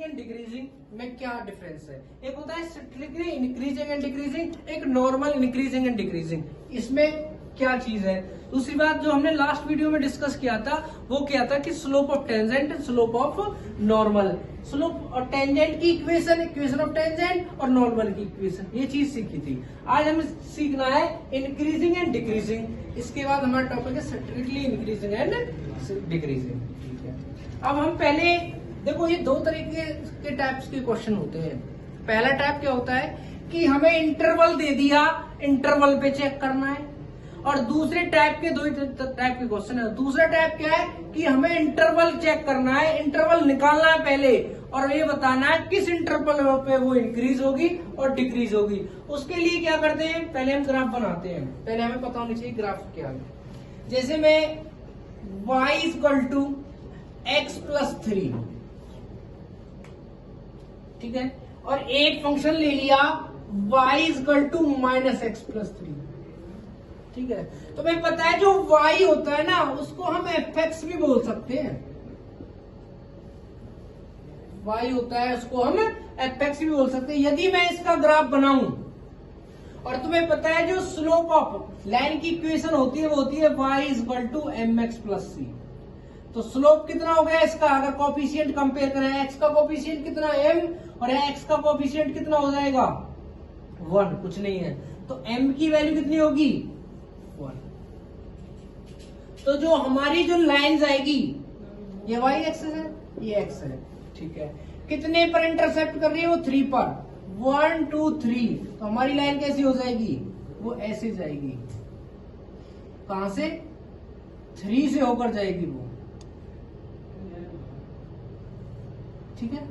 And decreasing में क्या difference है? एक होता है स्ट्रिक्टली इंक्रीजिंग एंड डिक्रीजिंग, एक नॉर्मल इंक्रीजिंग एंड डिक्रीजिंग। इसमें क्या चीज है? दूसरी बात जो हमने लास्ट वीडियो में डिस्कस किया था वो क्या था कि slope of tangent, slope of normal, slope और टेंजेंट की इक्वेशन, इक्वेशन ऑफ टेंजेंट और नॉर्मल की इक्वेशन, ये चीज सीखी थी। आज हमें सीखना है इंक्रीजिंग एंड डिक्रीजिंग। इसके बाद हमारा टॉपिक है स्ट्रिक्टली इंक्रीजिंग एंड डिक्रीजिंग। ठीक है, अब हम पहले देखो, ये दो तरीके के टाइप्स के क्वेश्चन होते हैं। पहला टाइप क्या होता है कि हमें इंटरवल दे दिया, इंटरवल पे चेक करना है। और दूसरे टाइप के, दो टाइप के क्वेश्चन है। दूसरा टाइप क्या है कि हमें इंटरवल चेक करना है, इंटरवल निकालना है पहले और ये बताना है किस इंटरवल पे वो इंक्रीज होगी और डिक्रीज होगी। उसके लिए क्या करते हैं, पहले हम ग्राफ बनाते हैं। पहले हमें पता होना चाहिए ग्राफ क्या है। जैसे मैं y equal to x plus 3, ठीक है, और एक फंक्शन ले लिया y equal to minus x plus 3, ठीक है। तो भाई पता है जो y होता है ना उसको हम fx भी बोल सकते हैं। y होता है उसको हम fx भी बोल सकते हैं। यदि मैं इसका ग्राफ बनाऊं और तुम्हें पता है जो स्लोप ऑफ लाइन की इक्वेशन होती है वो होती है y equal to mx plus c। तो स्लोप कितना हो गया इसका, अगर कोफिशिएंट कंपेयर करें, x का कोफिशिएंट कितना m और x का कोफिशिएंट कितना हो जाएगा 1, कुछ नहीं है। तो m की वैल्यू कितनी होगी 1। तो जो हमारी जो लाइंस आएगी ये y एक्सिस है, ये x है, ठीक है। कितने पर इंटरसेप्ट कर रही है वो 3 पर, 1 2 3। तो हमारी लाइन कैसी हो जाएगी, वो ऐसे जाएगी। कहां से, 3 से होकर जाएगी वो, ठीक है।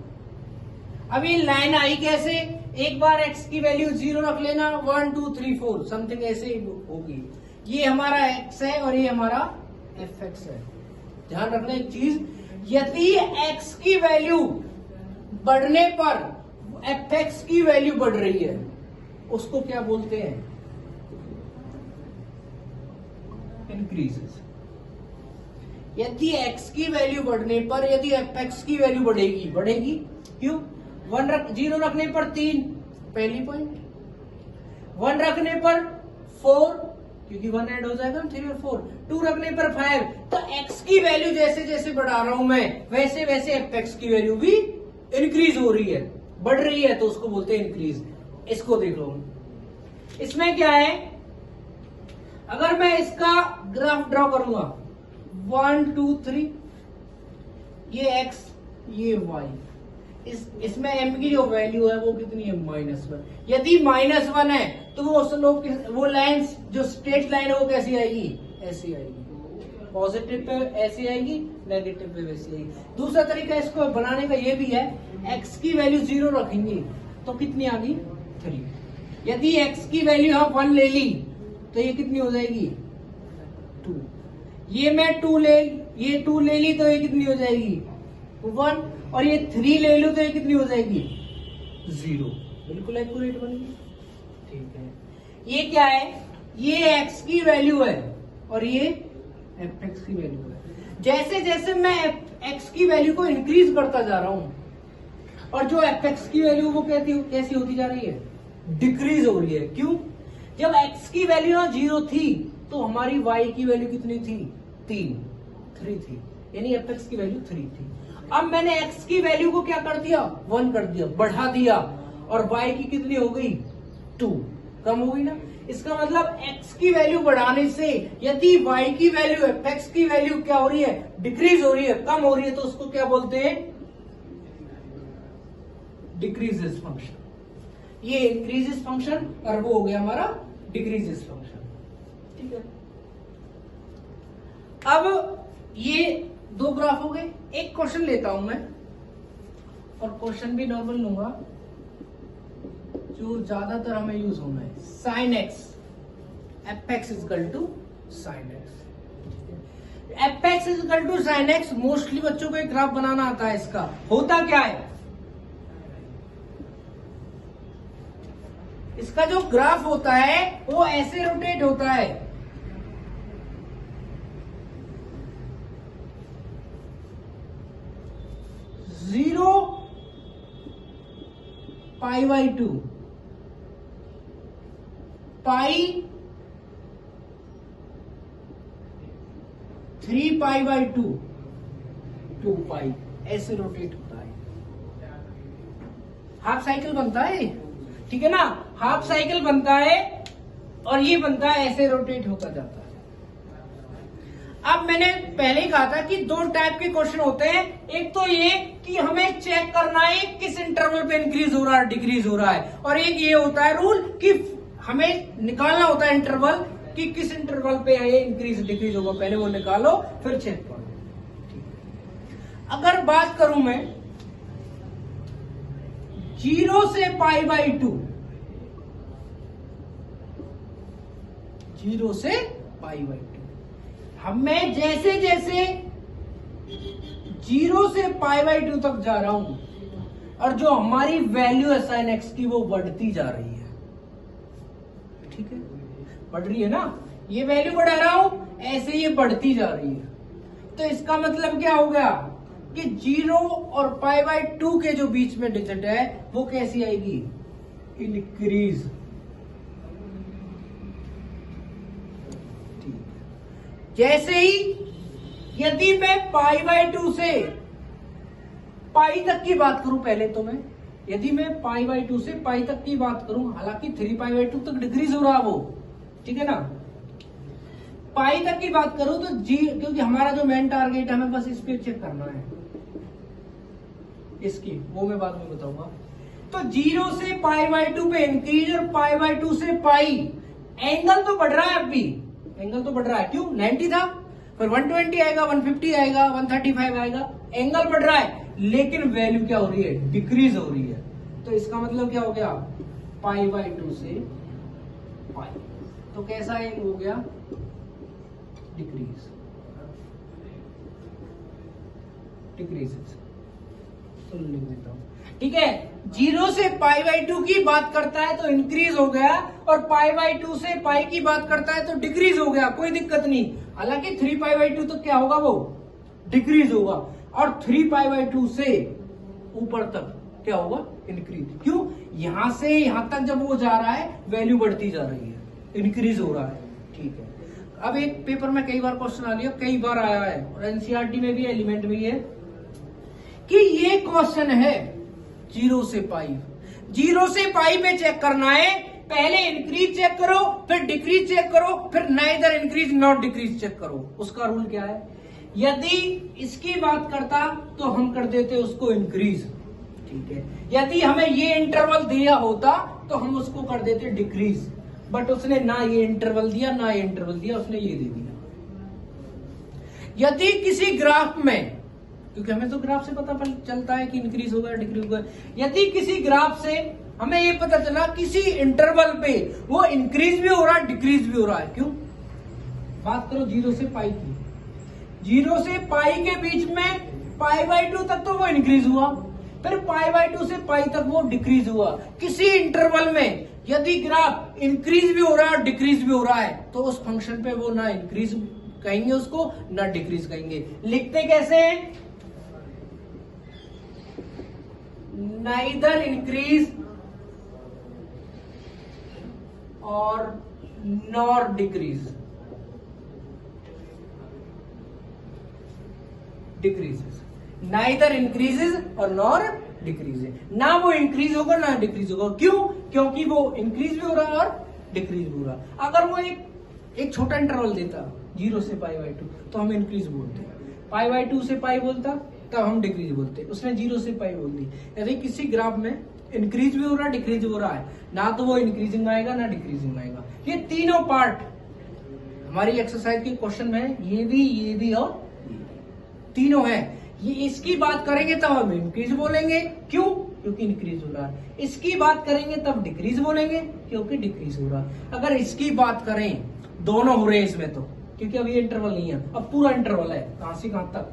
अब ये लाइन आई कैसे, एक बार x की वैल्यू 0 रख लेना, 1 2 3 4 समथिंग ऐसे ही होगी। ये हमारा x है और ये हमारा fx है। ध्यान रखना एक चीज, यदि x की वैल्यू बढ़ने पर fx की वैल्यू बढ़ रही है उसको क्या बोलते हैं, इंक्रीजेस। यदि x की वैल्यू बढ़ने पर यदि fx की वैल्यू बढ़ेगी, बढ़ेगी क्यों, 0 रखने पर 3, पहली पॉइंट, 1 रखने पर 4 क्योंकि 1 ऐड हो जाएगा 3 और 4, 2 रखने पर 5। तो x की वैल्यू जैसे जैसे बढ़ा रहा हूं मैं वैसे वैसे fx की वैल्यू भी इंक्रीज हो रही है, बढ़ रही है, तो उसको बोलते हैं इंक्रीज। इसको देख लो, इसमें क्या है, अगर मैं इसका ग्राफ ड्रॉ करूंगा 1 2 3, ये x ये y, इसमें m की जो वैल्यू है वो कितनी है -1। यदि -1 है तो वो स्लोप, वो लाइन जो स्ट्रेट लाइन है वो कैसी आएगी, ऐसी आएगी। पॉजिटिव पे ऐसी आएगी, नेगेटिव पे वैसी आएगी। दूसरा तरीका इसको बनाने का ये भी है, x की वैल्यू 0 रखेंगे तो कितनी आ गई 3। यदि x की वैल्यू हम 1 ले ली तो ये कितनी हो जाएगी 2। ये मैं 2 ले ली तो ये कितनी हो जाएगी 1, और ये 3 ले लूं तो ये कितनी हो जाएगी 0। बिल्कुल एक्यूरेट बनेगी, ठीक है। ये क्या है, ये x की वैल्यू है और ये fx की वैल्यू है। जैसे जैसे मैं x की वैल्यू को इंक्रीज करता जा रहा हूं और जो fx की वैल्यू वो कैसी होती जा रही है, डिक्रीज हो रही है। क्यों, जब x की वैल्यू 0 थी तो हमारी y की वैल्यू कितनी थी 3 थी, यानी fx की वैल्यू 3 थी। अब मैंने x की वैल्यू को क्या कर दिया 1 कर दिया, बढ़ा दिया, और y की कितनी हो गई 2, कम हो गई ना। इसका मतलब x की वैल्यू बढ़ाने से यदि y की वैल्यू fx की वैल्यू क्या हो रही है, डिक्रीज हो रही है, कम हो रही है, तो उसको क्या बोलते हैं, डिक्रीजेस फंक्शन। ये इंक्रीजेस फंक्शन और वो हो गया हमारा डिक्रीजेस फंक्शन, ठीक है। अब ये 2 ग्राफ हो गए। एक क्वेश्चन लेता हूं मैं, और क्वेश्चन भी नॉर्मल लूंगा जो ज्यादातर हमें यूज होना है, sine x fx equal to sine x. fx equal to sine x mostly बच्चों को एक ग्राफ बनाना आता है। इसका होता क्या है, इसका जो ग्राफ होता है वो ऐसे रोटेट होता है, 0 pi by 2, pi 3 pi by 2, 2 पाई, ऐसे रोटेट होता है। हाफ साइकिल बनता है, ठीक है ना, हाफ साइकिल बनता है और ये बनता है, ऐसे रोटेट होता जाता है। अब मैंने पहले ही कहा था कि दो टाइप के क्वेश्चन होते हैं, एक तो ये कि हमें चेक करना है किस इंटरवल पे इंक्रीज हो रहा है डिक्रीज हो रहा है, और एक ये होता है रूल कि हमें निकालना होता है इंटरवल कि किस इंटरवल पे ये इंक्रीज डिक्रीज होगा, पहले वो निकालो फिर चेक करो। अगर बात करूं मैं 0 से पाई बाई 2, 0 से पाई बाई 2, हमें जैसे जैसे 0 से पाई बाई 2 तक जा रहा हूं और जो हमारी वैल्यू है साइन एक्स की वो बढ़ती जा रही है, ठीक है, बढ़ रही है ना, ये वैल्यू बढ़ा रहा हूं, ऐसे ये बढ़ती जा रही है। तो इसका मतलब क्या हो गया कि 0 और पाई बाई 2 के जो बीच में डिजिट है वो कैसी आएगी, इंक्रीज। जैसे ही यदि मैं पाई बाई 2 से पाई तक की बात करूं, पहले तो मैं यदि मैं पाई बाई 2 से पाई तक की बात करूं, हालांकि 3 पाई बाई 2 तक डिक्रीज हो रहा वो, ठीक है ना, पाई तक की बात करूं तो क्योंकि हमारा जो मेन टारगेट है हमें बस इस पे चेक करना है, इसकी वो मैं बाद में बताऊंगा। तो 0 से पाई बाई 2 पे इंक्रीज और पाई बाई 2 से पाई, एंगल तो बढ़ रहा है, अब भी एंगल तो बढ़ रहा है, क्यों, 90 था, फिर 120 आएगा, 150 आएगा, 135 आएगा, एंगल बढ़ रहा है, लेकिन वैल्यू क्या हो रही है, डिक्रीज हो रही है। तो इसका मतलब क्या हो गया, पाई बाई 2 से पाई, तो कैसा हो गया, डिक्रीज, डिक्रीजेस। तो लिख देता हूं, ठीक है, 0 से पाई बाई 2 की बात करता है तो इंक्रीज हो गया, और पाई बाई 2 से पाई की बात करता है तो डिक्रीज हो गया, कोई दिक्कत नहीं। हालांकि 3 पाई बाई 2 तो क्या होगा, वो डिक्रीज होगा, और 3 पाई बाई 2 से ऊपर तक क्या होगा, इंक्रीज। क्यों, यहां से यहां तक जब वो जा रहा है वैल्यू बढ़ती जा रही है, इंक्रीज हो रहा है, ठीक है। अब एक पेपर में कई बार क्वेश्चन आ लिया, कई बार आया है, और एनसीईआरटी में भी, एलिमेंट में है कि ये क्वेश्चन है 0 से पाई, 0 से पाई पे चेक करना है, पहले इंक्रीज चेक करो, फिर डिक्रीज चेक करो, फिर neither increase not decrease check करो। उसका रूल क्या है, यदि इसकी बात करता तो हम कर देते उसको इंक्रीज, ठीक है, यदि हमें ये इंटरवल दिया होता तो हम उसको कर देते डिक्रीज, बट उसने ना ये इंटरवल दिया ना ये इंटरवल दिया, उसने ये दे दिया। यदि किसी ग्राफ में, क्योंकि हमें तो ग्राफ से पता चलता है कि इंक्रीज होगा डिक्रीज होगा, यदि किसी ग्राफ से हमें ये पता चला किसी इंटरवल पे वो इंक्रीज भी हो रहा है डिक्रीज भी हो रहा है, क्यों, बात करो 0 से पाई की, 0 से पाई के बीच में पाई बाई 2 तक तो वो इंक्रीज हुआ, फिर पाई बाई 2 से पाई तक वो डिक्रीज हुआ। किसी इंटरवल में यदि ग्राफ इंक्रीज भी हो रहा है और डिक्रीज भी हो रहा है तो उस फंक्शन पे वो ना इंक्रीज कहेंगे उसको ना डिक्रीज कहेंगे। लिखते कैसे हैं, नाइदर इंक्रीज और nor decrease, decreases, neither increases और नॉर डिक्रीजेस, ना वो इंक्रीज होगा ना डिक्रीज होगा, क्यों, क्योंकि वो इंक्रीज भी हो रहा है और डिक्रीज भी हो रहा है। अगर वो एक छोटा इंटरवल देता 0 से पाई बाई 2 तो हम इंक्रीज बोलते, पाई बाई 2 से पाई बोलता तब हम डिक्रीज बोलते, उसने 0 से पाई बोल दी। यदि किसी ग्राफ में इंक्रीज भी हो रहा है डिक्रीज भी हो रहा है, ना तो वो इंक्रीजिंग आएगा ना डिक्रीजिंग आएगा। ये तीनों पार्ट हमारी एक्सरसाइज के क्वेश्चन में, ये भी और तीनों है। ये इसकी बात करेंगे तब हम इंक्रीज बोलेंगे, क्यों, क्योंकि इंक्रीज हो रहा है, इसकी बात करेंगे तब डिक्रीज बोलेंगे क्योंकि डिक्रीज हो रहा है। अगर इसकी बात करें, दोनों हो रहे हैं इसमें तो, क्योंकि अब ये इंटरवल नहीं है, अब पूरा इंटरवल है, कहां से कहां तक,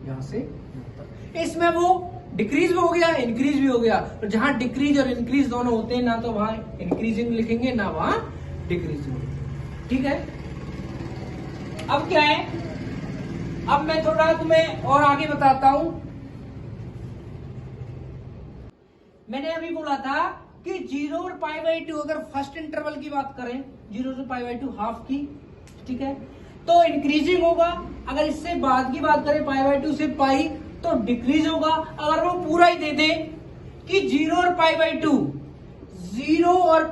यहां से यहां तक, इसमें वो डिक्रीज भी हो गया इंक्रीज भी हो गया। और जहां डिक्रीज और इंक्रीज दोनों होते हैं, ना तो वहां इंक्रीजिंग लिखेंगे ना वहां डिक्रीजिंग, ठीक है। अब क्या है, अब मैं थोड़ा तुम्हें और आगे बताता हूं मैंने अभी बोला था कि 0 और π/2 अगर फर्स्ट इंटरवल की बात करें 0 से π/2 हाफ की, ठीक है, तो इंक्रीजिंग होगा। अगर इससे बाद की बात करें π/2 से पाई तो डिक्रीज होगा। अगर वो पूरा ही दे दे कि 0 और π/2, 0 और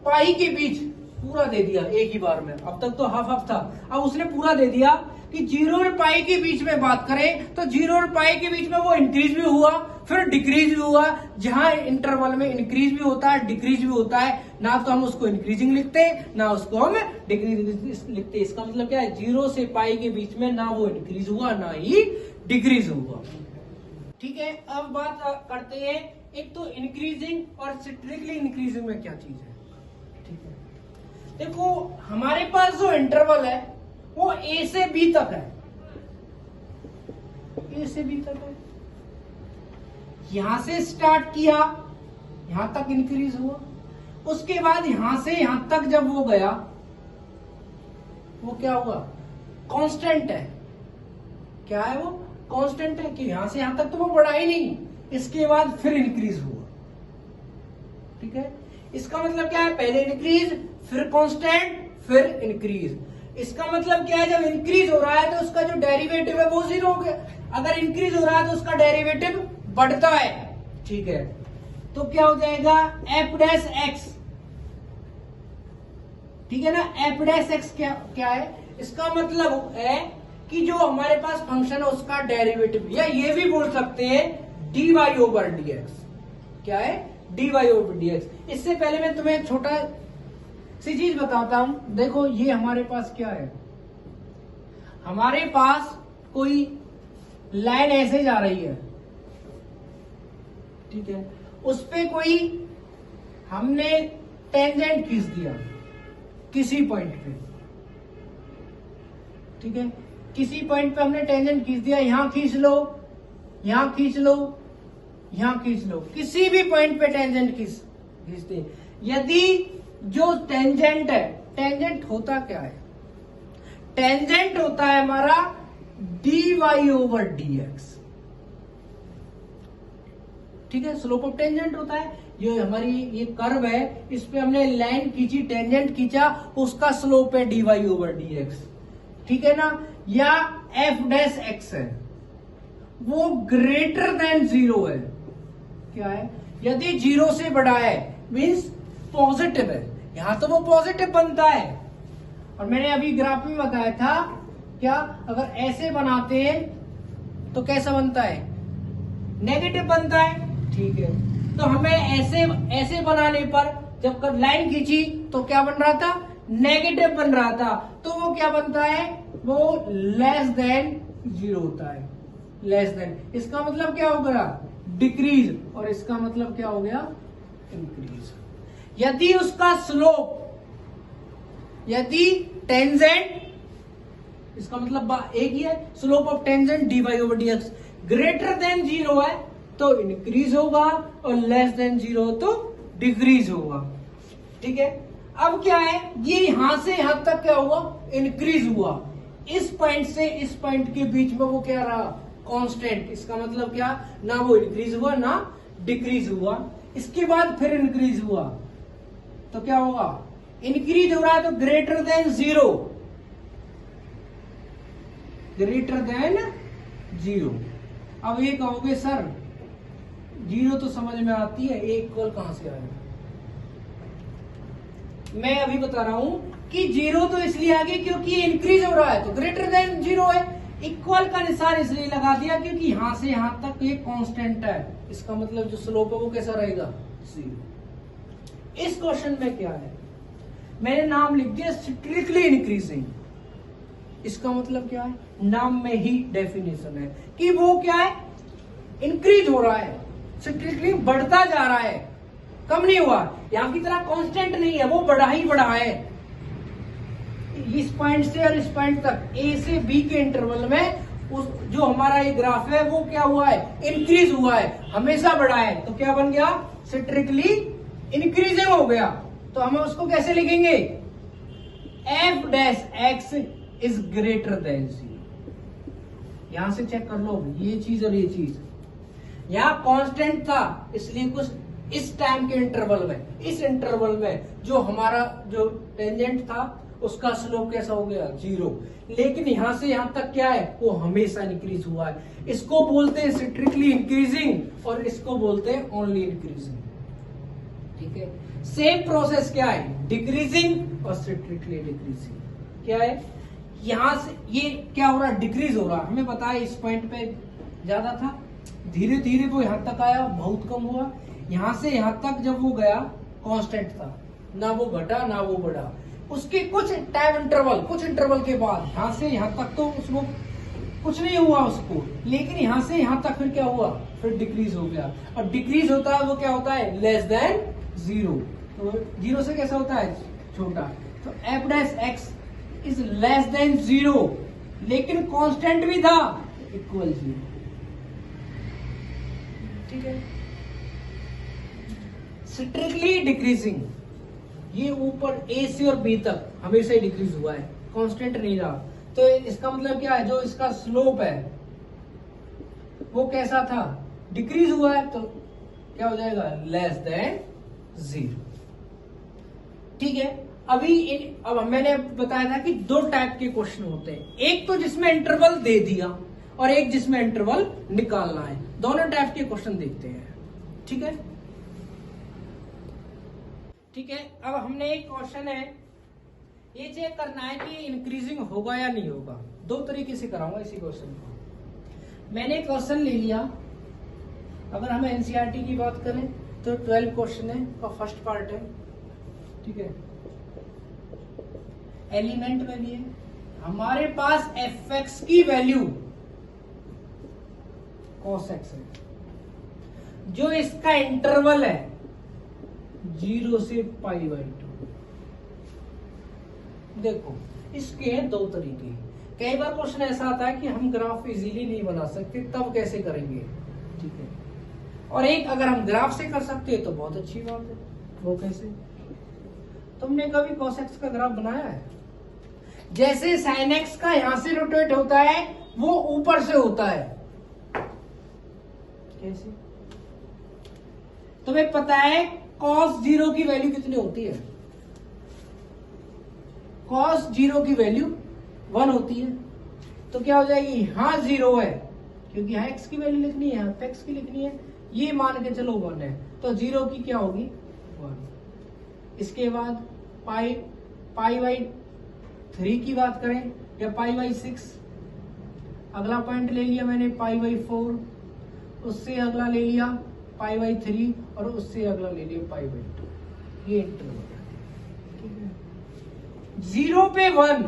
पाई के बीच पूरा दे दिया एक ही बार में, अब तक तो हाफ हाफ था, अब उसने पूरा दे दिया कि 0 और पाई के बीच में बात करें तो 0 और पाई के बीच में वो इंक्रीज भी हुआ फिर डिक्रीज भी हुआ। जहां इंटरवल में इंक्रीज भी होता है डिक्रीज भी होता है, ना तो हम उसको इंक्रीजिंग लिखते ना उसको हम डिक्रीज लिखते। इसका मतलब क्या है, 0 से पाई के बीच में ना वो इंक्रीज हुआ ना ही डिक्रीज हुआ। ठीक है, अब बात करते हैं एक तो इंक्रीजिंग और स्ट्रिक्टली इंक्रीजिंग में क्या चीज है। ठीक है, देखो हमारे पास जो इंटरवल है वो ए से बी तक है, ए से बी तक है। यहां से स्टार्ट किया, यहां तक इंक्रीज हुआ, उसके बाद यहां से यहां तक जब वो गया वो क्या हुआ, कांस्टेंट है। क्या है वो, कांस्टेंट है कि यहां से यहां तक तो वो बढ़ा ही नहीं, इसके बाद फिर इंक्रीज हुआ। ठीक है, इसका मतलब क्या है, पहले इंक्रीज फिर कांस्टेंट फिर इंक्रीज। इसका मतलब क्या है, जब इंक्रीज हो रहा है तो उसका जो डेरिवेटिव है वो 0 हो गया। अगर इंक्रीज हो रहा है तो उसका डेरिवेटिव बढ़ता है। ठीक है, तो क्या हो जाएगा एफ डैश एक्स। ठीक है ना, एफ डैश एक्स क्या है, इसका मतलब है कि जो हमारे पास फंक्शन है उसका डेरिवेटिव, या ये भी बोल सकते हैं dy ओवर dx। क्या है, dy ओवर dx। इससे पहले मैं तुम्हें छोटा सी चीज बताता हूं। देखो ये हमारे पास क्या है, हमारे पास कोई लाइन ऐसे जा रही है, ठीक है, उस पे कोई हमने टेंजेंट खींच दिया किसी पॉइंट पे। ठीक है, किसी पॉइंट पे हमने टेंजेंट खींच दिया, यहां खींच लो, यहां खींच लो, यहां खींच लो, किसी भी पॉइंट पे टेंजेंट खींचते। यदि जो टेंजेंट है, टेंजेंट होता क्या है, टेंजेंट होता है हमारा dy ओवर dx। ठीक है, स्लोप ऑफ टेंजेंट होता है, जो हमारी ये कर्व है इस पे हमने लाइन खींची, टेंजेंट खींचा, उसका स्लोप है dy ओवर dx। ठीक है ना, या एफ डैश एक्स है वो ग्रेटर देन 0 है। क्या है, यदि 0 से बड़ा है मीन्स पॉजिटिव है, यहां तो वो पॉजिटिव बनता है। और मैंने अभी ग्राफ में बताया था, क्या अगर ऐसे बनाते हैं तो कैसा बनता है, नेगेटिव बनता है। ठीक है, तो हमें ऐसे बनाने पर जब लाइन खींची तो क्या बन रहा था, नेगेटिव बन रहा था, तो वो क्या बनता है, वो लेस देन 0 होता है, लेस देन। इसका मतलब क्या हो गया, डिक्रीज, और इसका मतलब क्या हो गया, इंक्रीज। यदि उसका स्लोप, यदि टेंजेंट, इसका मतलब एक ही है, slope of tangent dy over dx greater than 0 है तो इंक्रीज होगा, और लेस देन 0 तो डिक्रीज होगा। ठीक है, अब क्या है, ये यहां से यहां तक क्या हुआ, इंक्रीज हुआ। इस पॉइंट से इस पॉइंट के बीच में वो क्या रहा, कांस्टेंट। इसका मतलब क्या, ना वो इंक्रीज हुआ ना डिक्रीज हुआ। इसके बाद फिर इंक्रीज हुआ तो क्या होगा, इंक्रीज हो रहा है तो ग्रेटर देन 0, ग्रेटर देन 0। अब ये कहोगे सर 0 तो समझ में आती है, एक इक्वल कहां से आएगा। मैं अभी बता रहा हूं कि 0 तो इसलिए आ गई क्योंकि ये इंक्रीज हो रहा है तो ग्रेटर देन 0 है। इक्वल का निशान इसलिए लगा दिया क्योंकि यहां से यहां तक ये कांस्टेंट है, इसका मतलब जो स्लोप है वो कैसा रहेगा, 0। इस क्वेश्चन में क्या है, मैंने नाम लिख दिया स्ट्रिक्टली इंक्रीजिंग। इसका मतलब क्या है, नाम में ही डेफिनेशन है कि वो क्या है, इंक्रीज हो रहा है, स्ट्रिक्टली बढ़ता जा रहा है, कम नहीं हुआ। यहां की तरह कांस्टेंट नहीं है, वो बढ़ा ही बढ़ा है। इस पॉइंट से और इस पॉइंट तक, ए से बी के इंटरवल में जो हमारा ये ग्राफ है वो क्या हुआ है, इंक्रीज हुआ है, हमेशा बढ़ा है। तो क्या बन गया, स्ट्रिक्टली इंक्रीजिंग हो गया। तो हम उसको कैसे लिखेंगे, F dash x is greater than 0। यहां से चेक कर लो, ये चीज और ये चीज, यहां कांस्टेंट था इसलिए कुछ इस टाइम के इंटरवल में, इस इंटरवल में जो हमारा जो टेंजेंट था उसका स्लोप कैसा हो गया 0, लेकिन यहां से यहां तक क्या है वो हमेशा इंक्रीज हुआ है। इसको बोलते हैं स्ट्रिक्टली इंक्रीजिंग और इसको बोलते हैं ओनली इंक्रीजिंग। ठीक है, सेम प्रोसेस क्या है, डिक्रीजिंग और स्ट्रिक्टली डिक्रीजिंग। क्या है, यहां से ये क्या हो रहा है, डिक्रीज हो रहा है। हमें पता है इस पॉइंट पे ज्यादा था, धीरे धीरे वो यहां तक आया, बहुत कम हुआ। यहां से यहां तक जब वो गया कांस्टेंट था, ना वो घटा ना वो बढ़ा। उसके कुछ टाइम इंटरवल, कुछ इंटरवल के बाद यहां से यहां तक तो उसको कुछ नहीं हुआ उसको, लेकिन यहां से यहां तक फिर क्या हुआ, फिर डिक्रीज हो गया। और डिक्रीज होता है वो क्या होता है, लेस देन 0। तो 0 से कैसा होता है, छोटा। तो F dash x is less than 0, लेकिन कांस्टेंट भी था इक्वल 0। ठीक है, स्ट्रिक्टली डिक्रीजिंग, ये ऊपर ए से और बी तक हमेशा ही डिक्रीज हुआ है, कांस्टेंट नहीं रहा। तो इसका मतलब क्या है, जो इसका स्लोप है वो कैसा था, डिक्रीज हुआ है, तो क्या हो जाएगा, लेस देन 0। ठीक है, अब मैंने बताया था कि दो टाइप के क्वेश्चन होते हैं, एक तो जिसमें इंटरवल दे दिया और एक जिसमें इंटरवल निकालना है। दोनों टाइप के क्वेश्चन देखते हैं। ठीक है, ठीक है, अब हमने एक क्वेश्चन है, ये चेक करना है कि इंक्रीजिंग होगा या नहीं होगा। दो तरीके से कराऊंगा इसी क्वेश्चन को। मैंने क्वेश्चन ले लिया, अगर हम एनसीईआरटी की बात करें तो 12 क्वेश्चन है का फर्स्ट पार्ट है। ठीक है, एलिमेंट में भी है हमारे पास एफ एक्स की वैल्यू कॉस एक्स है, जो इसका इंटरवल है 0 से π/2। देखो इसके दो तरीके, कई बार क्वेश्चन ऐसा आता है कि हम ग्राफ इजीली नहीं बना सकते, तब कैसे करेंगे। ठीक है, और एक अगर हम ग्राफ से कर सकते हैं तो बहुत अच्छी बात है। वो कैसे, तुमने कभी cos x का ग्राफ बनाया है, जैसे sin x का यहां से रोटेट होता है वो ऊपर से होता है, कैसे, तुम्हें पता है cos 0 की वैल्यू कितनी होती है, cos 0 की वैल्यू 1 होती है। तो क्या हो जाएगी, यहां 0 है क्योंकि यहां x की वैल्यू लिखनी है, यहां x की लिखनी है, ये मान के चलो 1 है, तो 0 की क्या होगी 1। इसके बाद π/3 की बात करें या π/6, अगला पॉइंट ले लिया मैंने π/4, उससे अगला ले लिया π/3 और उससे अगला ले लिया π/2। ये इंटरवल है। ठीक है, 0 पे 1,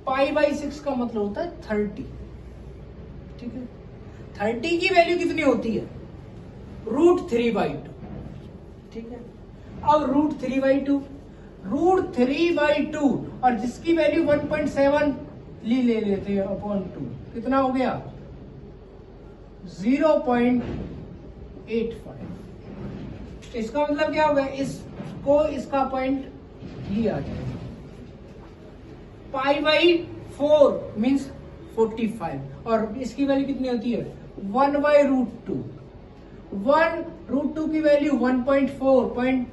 π/6 का मतलब होता है 30। ठीक है, 30 की वैल्यू कितनी होती है, √3/2। ठीक है, अब √3/2 और जिसकी वैल्यू 1.7 ले लेते हैं अपॉन 2, कितना हो गया 0.85। इसका मतलब क्या होगा, इसको इसका पॉइंट ये आ जाएगा। π/4 मीन्स 45 और इसकी वैल्यू कितनी होती है 1/√2। 1√2 की वैल्यू 1.4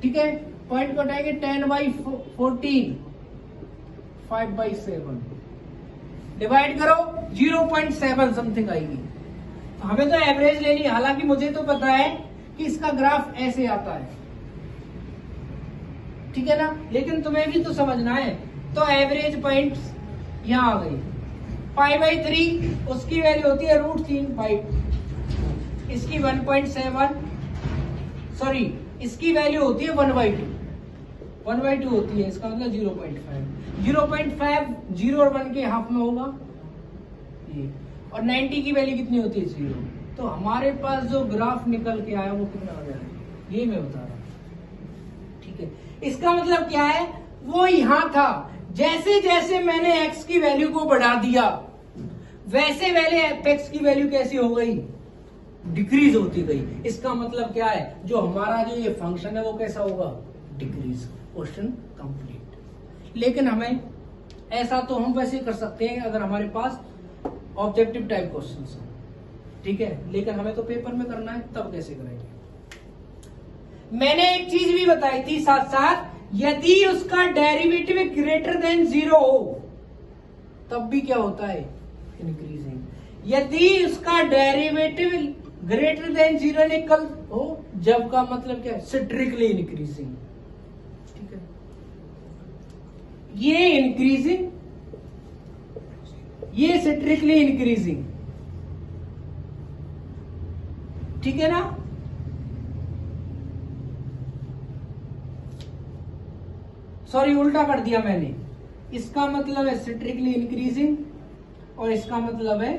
ठीक है, पॉइंट कटाएंगे 10/14, 5/7 डिवाइड करो 0.7 समथिंग आएगी। तो हमें तो एवरेज लेनी है, हालांकि मुझे तो पता है कि इसका ग्राफ ऐसे आता है। ठीक है ना, लेकिन तुम्हें भी तो समझना है। तो एवरेज पॉइंट यहां आ गई, π/3 उसकी वैल्यू होती है √3/2, इसकी 1.7 सॉरी इसकी वैल्यू होती है 1/2 होती है, इसका मतलब 0.5 0 और 1 के हाफ में होगा ये, और 90 की वैल्यू कितनी होती है 0। तो हमारे पास जो ग्राफ निकल के आया वो कितना आ गया, ये मैं बता रहा हूं। ठीक है, इसका मतलब क्या है, वो यहां था, जैसे जैसे मैंने x की वैल्यू को बढ़ा दिया वैसे वैसे f(x) की वैल्यू कैसी हो गई, डिक्रीज होती गई। इसका मतलब क्या है, जो हमारा जो ये फंक्शन है वो कैसा होगा, डिक्रीज। Question complete. लेकिन हमें ऐसा तो हम वैसे कर सकते हैं अगर हमारे पास ऑब्जेक्टिव टाइप क्वेश्चन हो। ठीक है, लेकिन हमें तो पेपर में करना है, तब कैसे करेंगे। मैंने एक चीज भी बताई थी साथ साथ, यदि उसका डेरिवेटिव ग्रेटर देन 0 हो तब भी क्या होता है, इंक्रीजिंग। यदि उसका डेरिवेटिव ग्रेटर देन 0 निकल हो, जब का मतलब क्या है, स्ट्रिक्टली इंक्रीजिंग। ठीक है, ये इंक्रीजिंग, ये स्ट्रिक्टली इंक्रीजिंग। ठीक है ना। सॉरी, उल्टा कर दिया मैंने। इसका मतलब है स्ट्रिक्टली इंक्रीजिंग और इसका मतलब है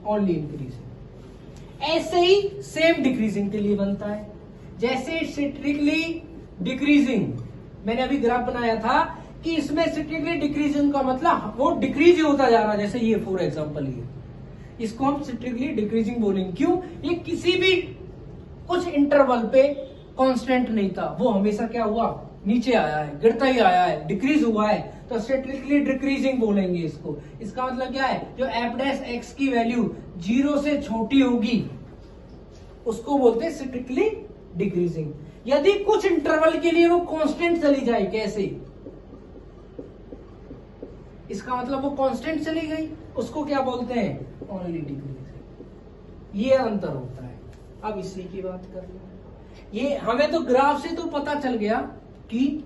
ओनली इंक्रीजिंग। ऐसे ही सेम डिक्रीजिंग के लिए बनता है। जैसे स्ट्रिक्टली डिक्रीजिंग, मैंने अभी ग्राफ बनाया था कि इसमें स्ट्रिक्टली डिक्रीजिंग का मतलब वो डिक्रीज ही होता जा रहा है। जैसे ये फॉर एग्जांपल, ये इसको हम स्ट्रिक्टली डिक्रीजिंग बोलेंगे। क्यों? ये किसी भी कुछ इंटरवल पे कांस्टेंट नहीं था, वो हमेशा क्या हुआ, नीचे आया है, गिरता ही आया है, डिक्रीज हुआ है, तो स्ट्रिक्टली डिक्रीजिंग बोलेंगे इसको। इसका मतलब क्या है, जो एफ डैश एक्स की वैल्यू 0 से छोटी होगी उसको बोलते हैं स्ट्रिक्टली डिक्रीजिंग। यदि कुछ इंटरवल के लिए वो कांस्टेंट चली जाए, कैसे, इसका मतलब वो कांस्टेंट चली गई, उसको क्या बोलते हैं, ओनली डिक्रीजिंग। ये अंतर होता है। अब इसी की बात कर लो। ये हमें तो ग्राफ से तो पता चल गया कि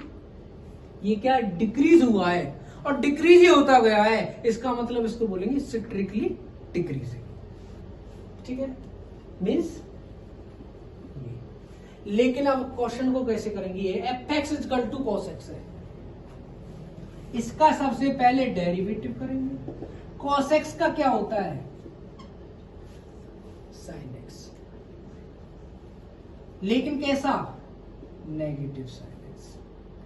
ये क्या डिक्रीज हुआ है और डिक्रीज ही होता गया है, इसका मतलब इसको बोलेंगे स्ट्रिक्टली डिक्रीजिंग। ठीक है, मीन्स। लेकिन अब क्वेश्चन को कैसे करेंगे, ये f x equal to cos x है, इसका सबसे पहले डेरिवेटिव करेंगे। कॉस एक्स का क्या होता है, साइन एक्स, लेकिन कैसा, नेगेटिव साइन एक्स।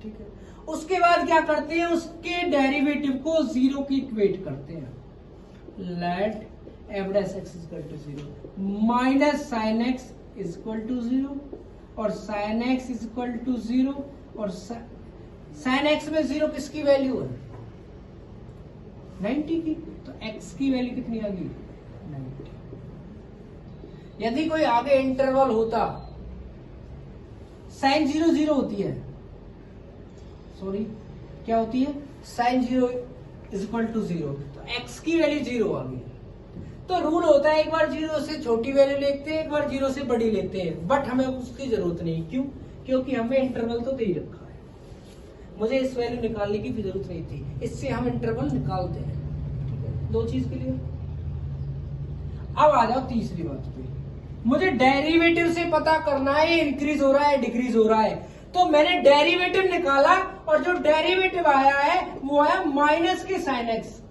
ठीक है, उसके बाद क्या करते हैं, उसके डेरिवेटिव को 0 की इक्वेट करते हैं। Let f dash x equal to 0 minus sine x equal to 0 और साइन एक्स इक्वल टू 0 और साइन एक्स में 0 किसकी वैल्यू है, 90 की, तो एक्स की वैल्यू कितनी आ गई, 90। यदि कोई आगे इंटरवल होता, साइन 0 0 होती है, सॉरी क्या होती है, साइन 0 इक्वल टू 0, तो एक्स की वैल्यू 0 आ गई। तो रूल होता है एक बार 0 से छोटी वैल्यू लेते हैं, एक बार 0 से बड़ी लेते हैं, बट हमें उसकी जरूरत नहीं। क्यों? क्योंकि हमें इंटरवल तो दे ही रखा है, मुझे इस वैल्यू निकालने की भी जरूरत नहीं थी, इससे हम इंटरवल निकालते हैं। ठीक है, दो चीज के लिए। अब आ जाओ तीसरी बात पे, मुझे डेरिवेटिव से पता करना है इंक्रीज हो रहा है डिक्रीज हो रहा है, तो मैंने डेरिवेटिव निकाला और जो डेरिवेटिव आया है वो आया माइनस के साइन एक्स।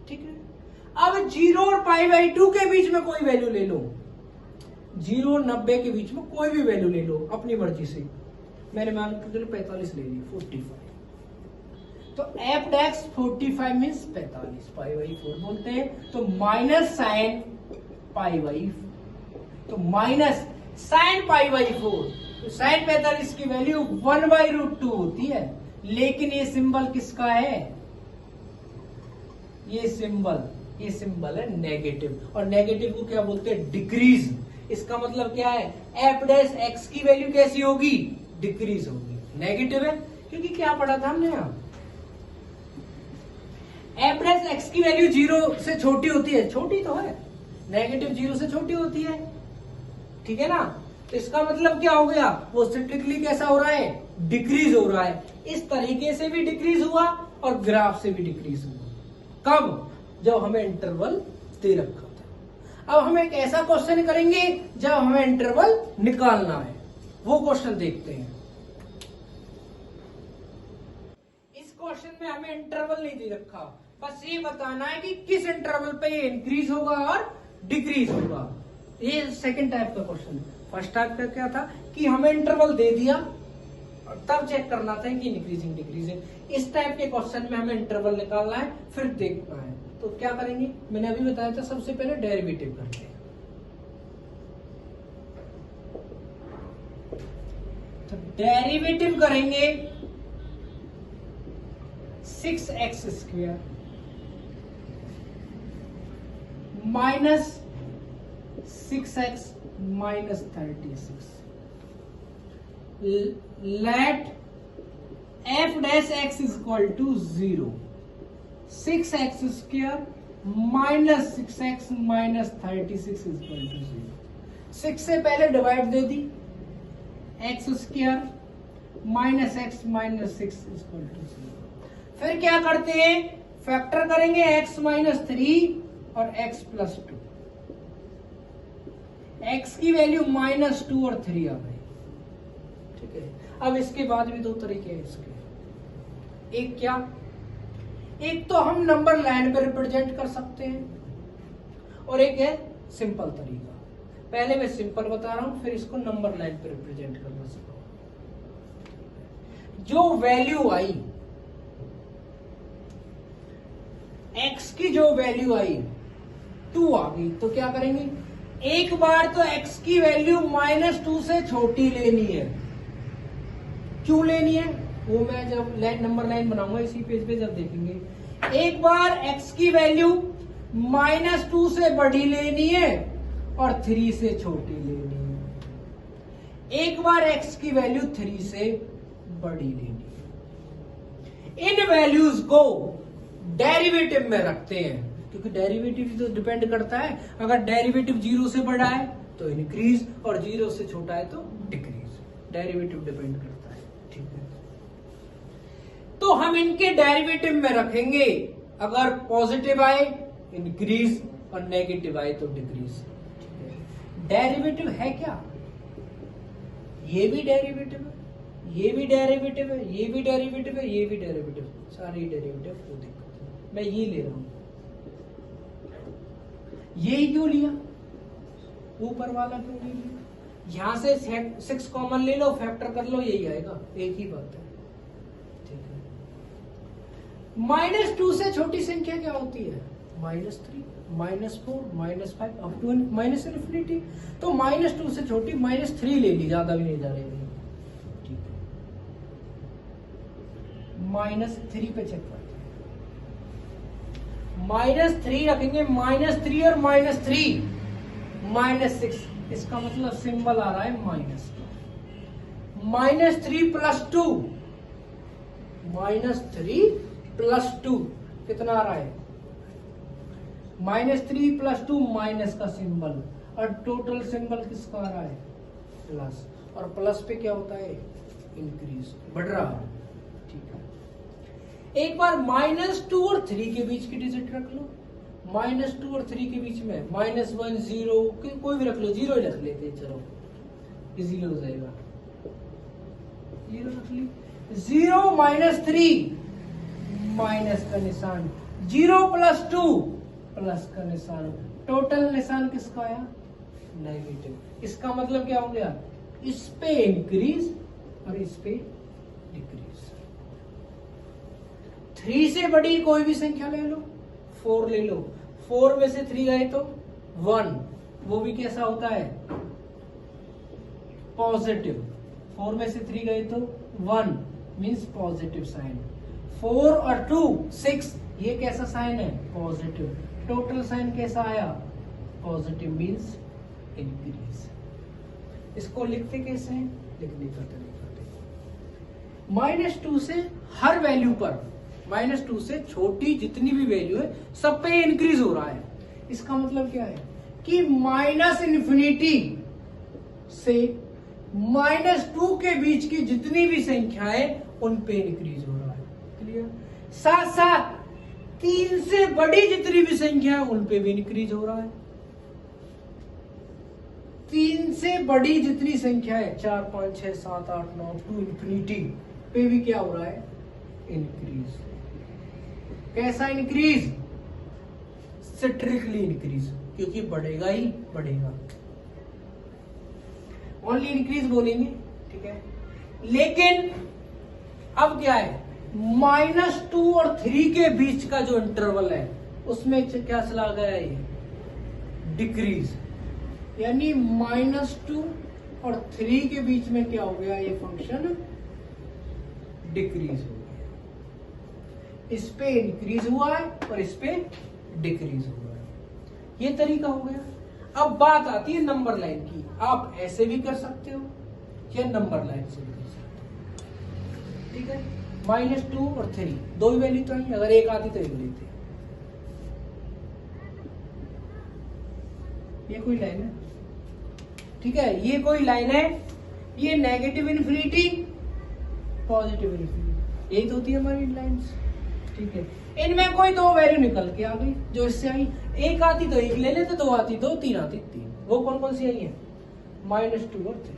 ठीक है, अब 0 और π/2 के बीच में कोई वैल्यू ले लो, 0 और 90 के बीच में कोई भी वैल्यू ले लो अपनी मर्जी से। मैंने मान के चलो 45 ले ली, 45, तो एफ डैश 45 मीन्स 45, π/4 बोलते हैं। तो माइनस साइन π/4, तो माइनस साइन π/4, तो साइन 45 की वैल्यू 1/√2 होती है। लेकिन ये सिंबल किसका है, ये सिंबल है नेगेटिव, और नेगेटिव को क्या बोलते हैं, डिक्रीज। इसका मतलब क्या है, एफ डैश एक्स की वैल्यू कैसी होगी, डिक्रीज होगी, नेगेटिव है। क्योंकि क्या पढ़ा था हमने यहां, एफ डैश एक्स की वैल्यू 0 से छोटी होती है, छोटी तो है, नेगेटिव 0 से छोटी होती है। ठीक है ना, तो इसका मतलब क्या हो गया, वो स्ट्रिक्टली कैसा हो रहा है, डिक्रीज हो रहा है। इस तरीके से भी डिक्रीज हुआ और ग्राफ से भी डिक्रीज हुआ। कब, जब हमें इंटरवल दे रखा था। अब हम एक ऐसा क्वेश्चन करेंगे जब हमें इंटरवल निकालना है, वो क्वेश्चन देखते हैं। इस क्वेश्चन में हमें इंटरवल नहीं दे रखा, बस ये बताना है कि किस इंटरवल पे ये इंक्रीज होगा और डिक्रीज होगा। ये सेकंड टाइप का क्वेश्चन है। फर्स्ट टाइप का क्या था कि हमें इंटरवल दे दिया और तब चेक करना था कि इंक्रीजिंग डिक्रीजिंग। इस टाइप के क्वेश्चन में हमें इंटरवल निकालना है, फिर देखना है। तो क्या करेंगे, मैंने अभी बताया था, सबसे पहले डेरिवेटिव करते हैं। तो डेरिवेटिव करेंगे 6x² minus 6x minus 36, let f dash x is equal to 0, 6x square minus 6x minus 36 is equal to 0। 6 से पहले डिवाइड दे दी, x square minus x minus 6 is equal to 0। फिर क्या करते हैं, फैक्टर करेंगे x माइनस 3 और x प्लस 2। x की वैल्यू माइनस 2 और 3 आ गई, ठीक है। अब इसके बाद भी दो तरीके हैं इसके, एक क्या, एक तो हम नंबर लाइन पे रिप्रेजेंट कर सकते हैं और एक है सिंपल तरीका। पहले मैं सिंपल बता रहा हूं, फिर इसको नंबर लाइन पे रिप्रेजेंट करना सिखाऊं। जो वैल्यू आई, x की जो वैल्यू आई 2 आ गई, तो क्या करेंगे, एक बार तो x की वैल्यू -2 से छोटी लेनी है। क्यों लेनी है वो मैं जब नंबर लाइन बनाऊंगा इसी पेज पे जब देखेंगे। एक बार x की वैल्यू -2 से बड़ी लेनी है और 3 से छोटी लेनी है। एक बार x की वैल्यू 3 से बड़ी लेनी है। इन वैल्यूज को डेरिवेटिव में रखते हैं, क्योंकि डेरिवेटिव तो डिपेंड करता है। अगर डेरिवेटिव 0 से बड़ा है तो इंक्रीज और 0 से छोटा है तो डिक्रीज। डेरिवेटिव डिपेंड करता है, ठीक है। तो हम इनके डेरिवेटिव में रखेंगे, अगर पॉजिटिव आए इंक्रीज और नेगेटिव आए तो डिक्रीज। डेरिवेटिव है क्या, ये भी डेरिवेटिव है, ये भी डेरिवेटिव है, ये भी डेरिवेटिव है, ये भी डेरिवेटिव, सारे डेरिवेटिव को देखो। मैं ये ले रहा हूं, ये क्यों लिया, ऊपर वाला क्यों नहीं लिया, यहां से 6 कॉमन ले लो, फैक्टर कर लो, यही आएगा, एक ही बात है, ठीक है। -2 से छोटी संख्या क्या होती है, -3, -4, -5 अप टू -इन्फिनिटी। तो -2 से छोटी -3 ले ली, ज्यादा भी नहीं जा रही, ठीक है। -3 पे चेक करते हैं, -3 रखेंगे, -3 और -3 -6, इसका मतलब सिंबल आ रहा है माइनस। -3 प्लस 2, -3 प्लस 2 कितना आ रहा है, -3 प्लस 2 माइनस का सिंबल, और टोटल सिंबल किसका आ रहा है, प्लस। और प्लस पे क्या होता है, इंक्रीज, बढ़ रहा है, ठीक है। एक बार -2 और 3 के बीच की डिजिट रख लो, -2 और 3 के बीच में -1 0 कोई भी रख लो, 0 ही रख लेते, चलो इजीली हो जाएगा, 0 रख ली। 0 -3 माइनस का निशान, 0 प्लस 2 प्लस का निशान, टोटल निशान किसका आया, नेगेटिव। इसका मतलब क्या हो गया, इस पे इंक्रीज और इस पे डिक्रीज। 3 से बड़ी कोई भी संख्या ले लो, 4 ले लो, 4 में से 3 गए तो 1, वो भी कैसा होता है, पॉजिटिव। 4 में से 3 गए तो 1 मीन्स पॉजिटिव साइन। 4 और 2 6, ये कैसा साइन है, पॉजिटिव। टोटल साइन कैसा आया, पॉजिटिव मीन्स इंक्रीज। इसको लिखते कैसे हैं, लिखने का तरीका देखो। -2 से हर वैल्यू पर, -2 से छोटी जितनी भी वैल्यू है सब पे इंक्रीज हो रहा है। इसका मतलब क्या है कि -इन्फिनिटी से -2 के बीच की जितनी भी संख्या है उन पे इंक्रीज हो रहा है, क्लियर। साथ साथ 3 से बड़ी जितनी भी संख्या है उन पे भी इंक्रीज हो रहा है। 3 से बड़ी जितनी संख्या है 4 5 6 7 8 9 टू इंफिनिटी पे भी क्या हो रहा है, इंक्रीज। कैसा इंक्रीज, स्ट्रिक्टली इंक्रीज, क्योंकि बढ़ेगा ही बढ़ेगा, ओनली इंक्रीज बोलेंगे, ठीक है। लेकिन अब क्या है, -2 और 3 के बीच का जो इंटरवल है उसमें क्या चला गया, ये डिक्रीज, यानी -2 और 3 के बीच में क्या हो गया, ये फंक्शन डिक्रीज हो गया। इस पे इंक्रीज हुआ है और इस पे डिक्रीज हुआ है, ये तरीका हो गया। अब बात आती है नंबर लाइन की, आप ऐसे भी कर सकते हो या नंबर लाइन से भी कर सकते हैं। ठीक है, -2 और 3 दो ही वैल्यू तो आई, अगर एक आती तो एक लेते। ये कोई लाइन है, ठीक है, ये कोई लाइन है, ये नेगेटिव इन्फिनिटी पॉजिटिव इन्फिनिटी, यही तो होती है हमारी लाइन्स। ठीक है, इनमें कोई दो वैल्यू निकल के आ गई जो इससे आई, एक आती तो एक ले लेते, दो आती दो, तीन आती तीन। वो कौन कौन सी आई है? -2 और 3।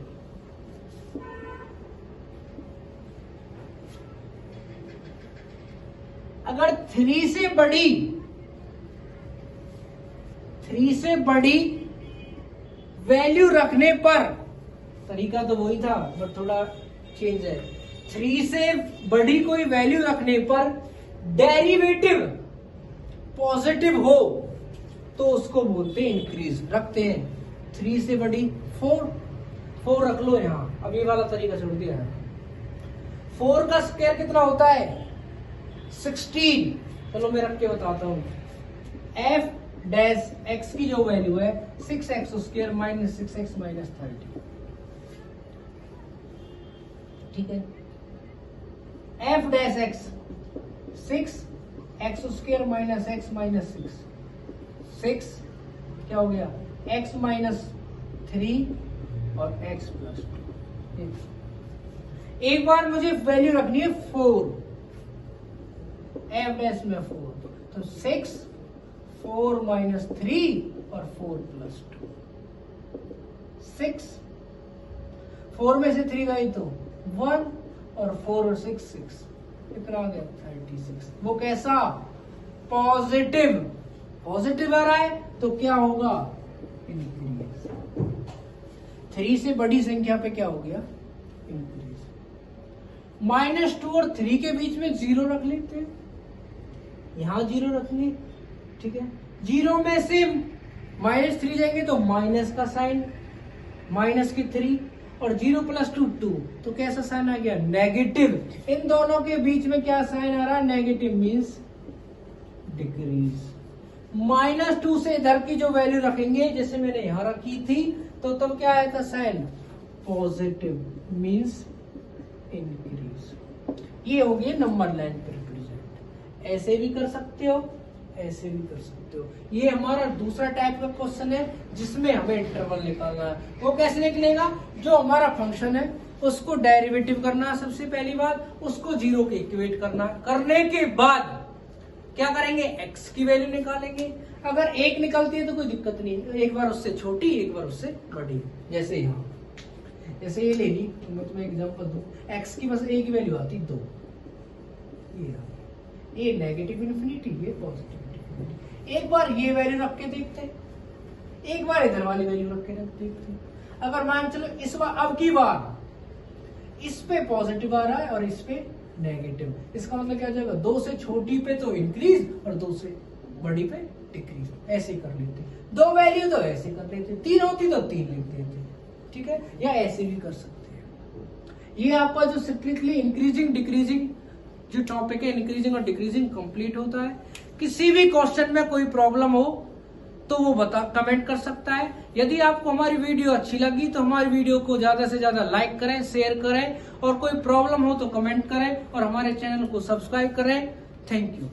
अगर 3 से बड़ी वैल्यू रखने पर, तरीका तो वही था बट थोड़ा चेंज है, 3 से बड़ी कोई वैल्यू रखने पर डेरिवेटिव पॉजिटिव हो तो उसको बोलते हैं इंक्रीज। रखते हैं 3 से बड़ी 4 रख लो यहां, अब ये वाला तरीका छोड़ दिया है। 4 का स्क्वायर कितना होता है? 16। चलो मैं रख के बताता हूं। f डैश x की जो वैल्यू है 6x square minus 6x minus 30। ठीक है, f dash x 6x square minus x minus 6 क्या हो गया? x माइनस 3 और x प्लस 2। एक बार मुझे वैल्यू रखनी है 4, f डैश में 4, तो 6 4 माइनस 3 और 4 प्लस 2। 6 4 में से 3 गई तो 1 और 4 और 6 कितना आ गया? 36। वो कैसा? पॉजिटिव। पॉजिटिव आ रहा है तो क्या होगा? इंक्रीज। 3 से बड़ी संख्या पे क्या हो गया? इंक्रीज। -2 और 3 के बीच में 0 रख लेते हैं, यहां 0 रख लिए। ठीक है, 0 में से -3 जाएंगे तो माइनस का साइन, माइनस की 3 और 0 प्लस 2 2, तो कैसा साइन आ गया? नेगेटिव। इन दोनों के बीच में क्या साइन आ रहा है? Negative means decrease. -2 से इधर की जो वैल्यू रखेंगे, जैसे मैंने यहां रखी थी, तो तब क्या आया था साइन? Positive means increase. ये हो गया नंबर लाइन पे रिप्रेजेंट। ऐसे भी कर सकते हो, ऐसे भी कर सकते हो। ये हमारा दूसरा टाइप का क्वेश्चन है जिसमें हमें इंटरवल निकालना है। वो कैसे निकलेगा? जो हमारा फंक्शन है उसको डेरिवेटिव करना है सबसे पहली बात, उसको 0 के इक्वेट करना है। करने के बाद क्या करेंगे? x की वैल्यू निकालेंगे। अगर 1 निकलती है तो कोई दिक्कत नहीं है, एक बार उससे छोटी एक बार उससे बड़ी। जैसे यहाँ, जैसे ये ले ली, मैं तुम्हें एग्जांपल दूं, x की बस एक ही वैल्यू आती 2, ये नेगेटिव इन्फिनिटी, ये पॉजिटिव इन्फिनिटी। एक बार ये वैल्यू रख के देखते, एक बार इधर वाली वैल्यू रख के देखते। अगर मान चलो इस बार, अब की बार इस पे पॉजिटिव आ रहा है और इस पे नेगेटिव, इसका मतलब क्या हो जाएगा? 2 से छोटी पे तो इंक्रीज और 2 से बड़ी पे डिक्रीज। ऐसे कर लेते, 2 वैल्यू तो ऐसे कर लेते, 3 होती तो 3 लिख देते। ठीक है, या ऐसे भी कर सकते हैं। ये आपका जो स्ट्रिक्टली इंक्रीजिंग डिक्रीजिंग जो टॉपिक है, इंक्रीजिंग और डिक्रीजिंग कंप्लीट होता है। किसी भी क्वेश्चन में कोई प्रॉब्लम हो तो वो कमेंट कर सकता है। यदि आपको हमारी वीडियो अच्छी लगी तो हमारी वीडियो को ज्यादा से ज्यादा लाइक करें, शेयर करें, और कोई प्रॉब्लम हो तो कमेंट करें और हमारे चैनल को सब्सक्राइब करें। Thank you.